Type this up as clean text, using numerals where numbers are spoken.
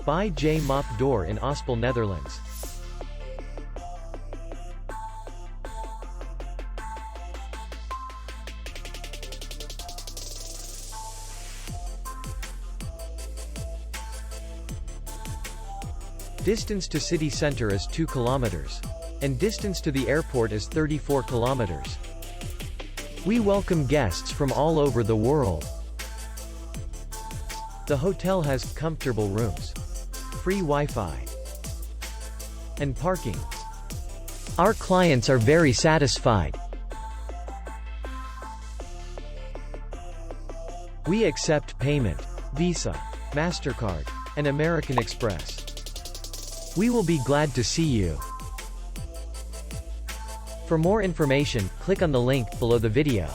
By J Moppe Door in Ospel, Netherlands. Distance to city center is 2 kilometers. And distance to the airport is 34 kilometers. We welcome guests from all over the world. The hotel has comfortable rooms, free Wi-Fi, and parking. Our clients are very satisfied. We accept payment, Visa, MasterCard, and American Express. We will be glad to see you. For more information, click on the link below the video.